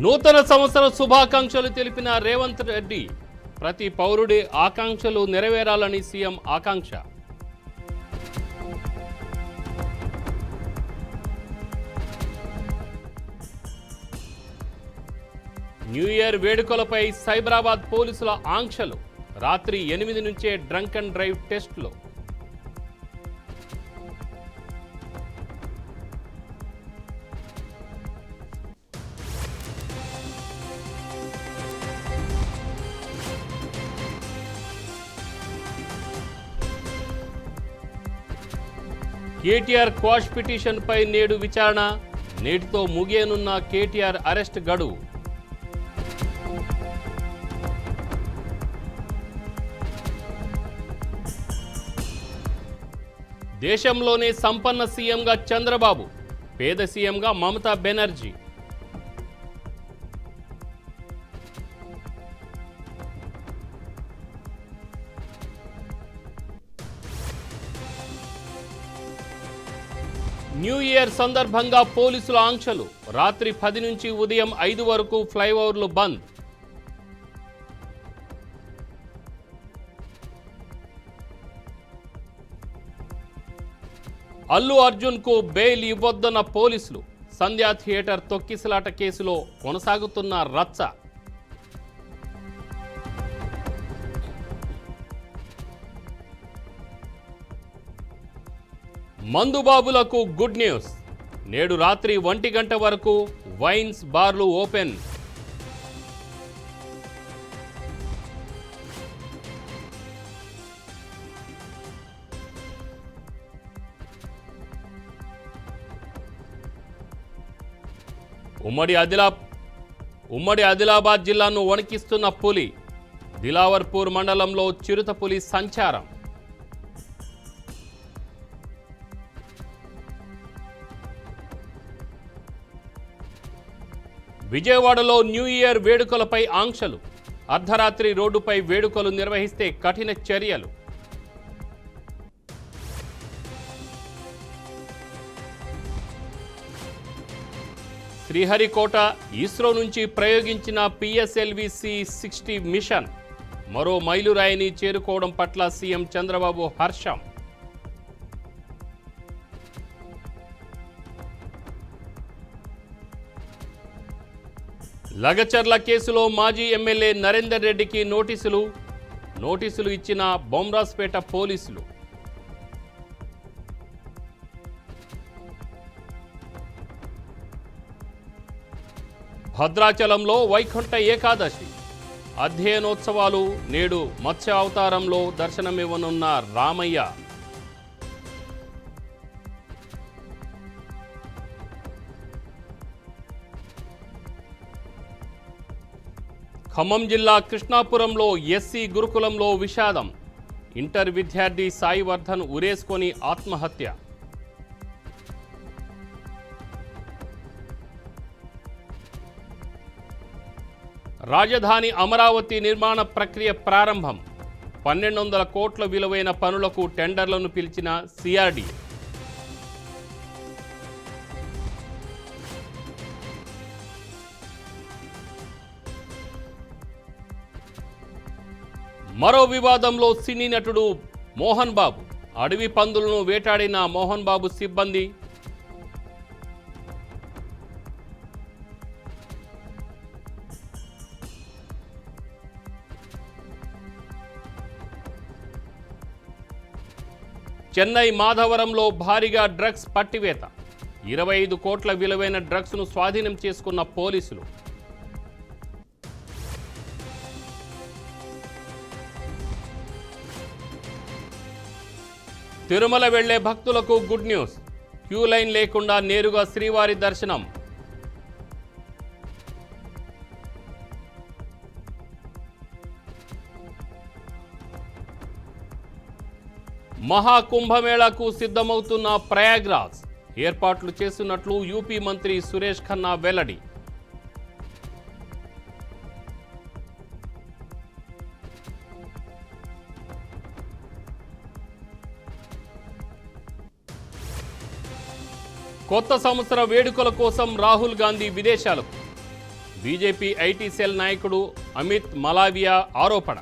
నూతన సంవత్సర శుభాకాంక్షలు తెలిపిన రేవంత్ రెడ్డి. ప్రతి పౌరుడి ఆకాంక్షలు నెరవేరాలని సీఎం ఆకాంక్ష. న్యూ ఇయర్ వేడుకలపై సైబరాబాద్ పోలీసుల ఆంక్షలు. రాత్రి 8 నుంచే డ్రంక్ అండ్ డ్రైవ్ టెస్టులు. కేటీఆర్ క్వాష్ పిటిషన్పై నేడు విచారణ. నేటితో ముగియనున్న కేటీఆర్ అరెస్ట్ గడువు. దేశంలోనే సంపన్న సీఎంగా చంద్రబాబు, పేద సీఎంగా మమతా బెనర్జీ. న్యూ ఇయర్ సందర్భంగా పోలీసుల ఆంక్షలు. రాత్రి 10 నుంచి ఉదయం 5 వరకు ఫ్లైఓవర్లు బంద్. అల్లు అర్జున్కు బెయిల్ ఇవ్వొద్దన్న పోలీసులు. సంధ్యా థియేటర్ తొక్కిసలాట కేసులో కొనసాగుతున్న రచ్చ. మందుబాబులకు గుడ్ న్యూస్. నేడు రాత్రి 1 గంట వరకు వైన్స్ బార్లు ఓపెన్. ఉమ్మడి ఆదిలాబాద్ జిల్లాను వణికిస్తున్న పులి. దిలావర్పూర్ మండలంలో చిరుత పులి సంచారం. విజయవాడలో న్యూ ఇయర్ వేడుకలపై ఆంక్షలు. అర్ధరాత్రి రోడ్డుపై వేడుకలు నిర్వహిస్తే కఠిన చర్యలు. శ్రీహరికోట ఇస్రో నుంచి ప్రయోగించిన PSLV-C60 మిషన్ మరో మైలురాయిని చేరుకోవడం పట్ల సీఎం చంద్రబాబు హర్షం. లగచర్ల కేసులో మాజీ ఎమ్మెల్యే నరేందర్ రెడ్డికి నోటీసులు ఇచ్చిన బొమ్రాస్పేట పోలీసులు. భద్రాచలంలో వైకుంఠ ఏకాదశి అధ్యయనోత్సవాలు. నేడు మత్స్య అవతారంలో దర్శనమివ్వనున్న రామయ్య. ఖమ్మం జిల్లా కృష్ణాపురంలో ఎస్సీ గురుకులంలో విషాదం. ఇంటర్ విద్యార్థి సాయివర్ధన్ ఉరేసుకొని ఆత్మహత్య. రాజధాని అమరావతి నిర్మాణ ప్రక్రియ ప్రారంభం. 1200 కోట్ల విలువైన పనులకు టెండర్లను పిలిచిన సిఆర్డీ. మరో వివాదంలో సినీ నటుడు మోహన్ బాబు. అడవి పందులను వేటాడిన మోహన్ బాబు సిబ్బంది. చెన్నై మాధవరంలో భారీగా డ్రగ్స్ పట్టివేత. 25 కోట్ల విలువైన డ్రగ్స్ను స్వాధీనం చేసుకున్న పోలీసులు. తిరుమల వెళ్లే భక్తులకు గుడ్ న్యూస్. క్యూ లైన్ లేకుండా నేరుగా శ్రీవారి దర్శనం. మహాకుంభమేళాకు సిద్ధమవుతున్న ప్రయాగ్రాజ్. ఏర్పాట్లు చేస్తున్నట్లు యూపీ మంత్రి సురేష్ ఖన్నా వెల్లడి. కొత్త సంవత్సర వేడుకల కోసం రాహుల్ గాంధీ విదేశాలకు. బీజేపీ ఐటీ సెల్ నాయకుడు అమిత్ మలావియా ఆరోపణ.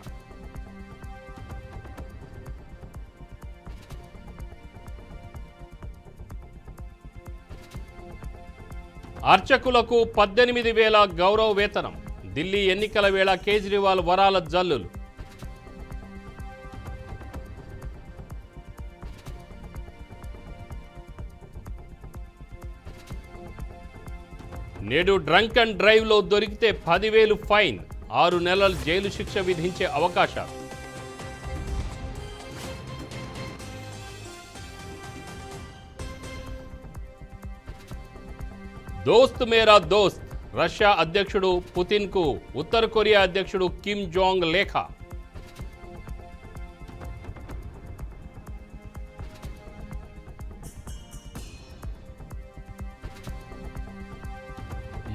అర్చకులకు 18,000 గౌరవ వేతనం. ఢిల్లీ ఎన్నికల వేళ కేజ్రీవాల్ వరాల జల్లులు. నేడు డ్రంక్ అండ్ డ్రైవ్లో దొరికితే 10,000 ఫైన్, 6 నెలల జైలు శిక్ష విధించే అవకాశాలు. దోస్త్ మేరా దోస్త్. రష్యా అధ్యక్షుడు పుతిన్కు ఉత్తర కొరియా అధ్యక్షుడు కిమ్ జాంగ్ లేఖ.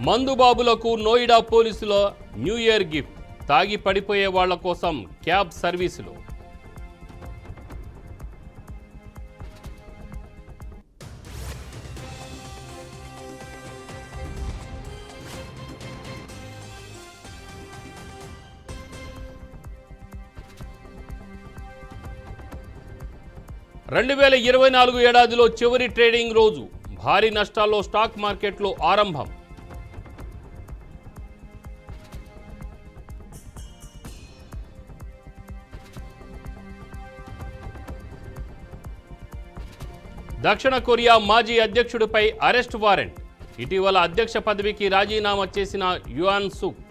మందుబాబులకు నోయిడా పోలీసుల న్యూ ఇయర్ గిఫ్ట్. తాగి పడిపోయే వాళ్ల కోసం క్యాబ్ సర్వీసులు. రెండు 2024 ఏడాదిలో చివరి ట్రేడింగ్ రోజు. భారీ నష్టాల్లో స్టాక్ మార్కెట్లో ఆరంభం. దక్షిణ కొరియా మాజీ అధ్యక్షుడిపై అరెస్ట్ వారెంట్. ఇటీవల అధ్యక్ష పదవికి రాజీనామా చేసిన యువాన్ సుక్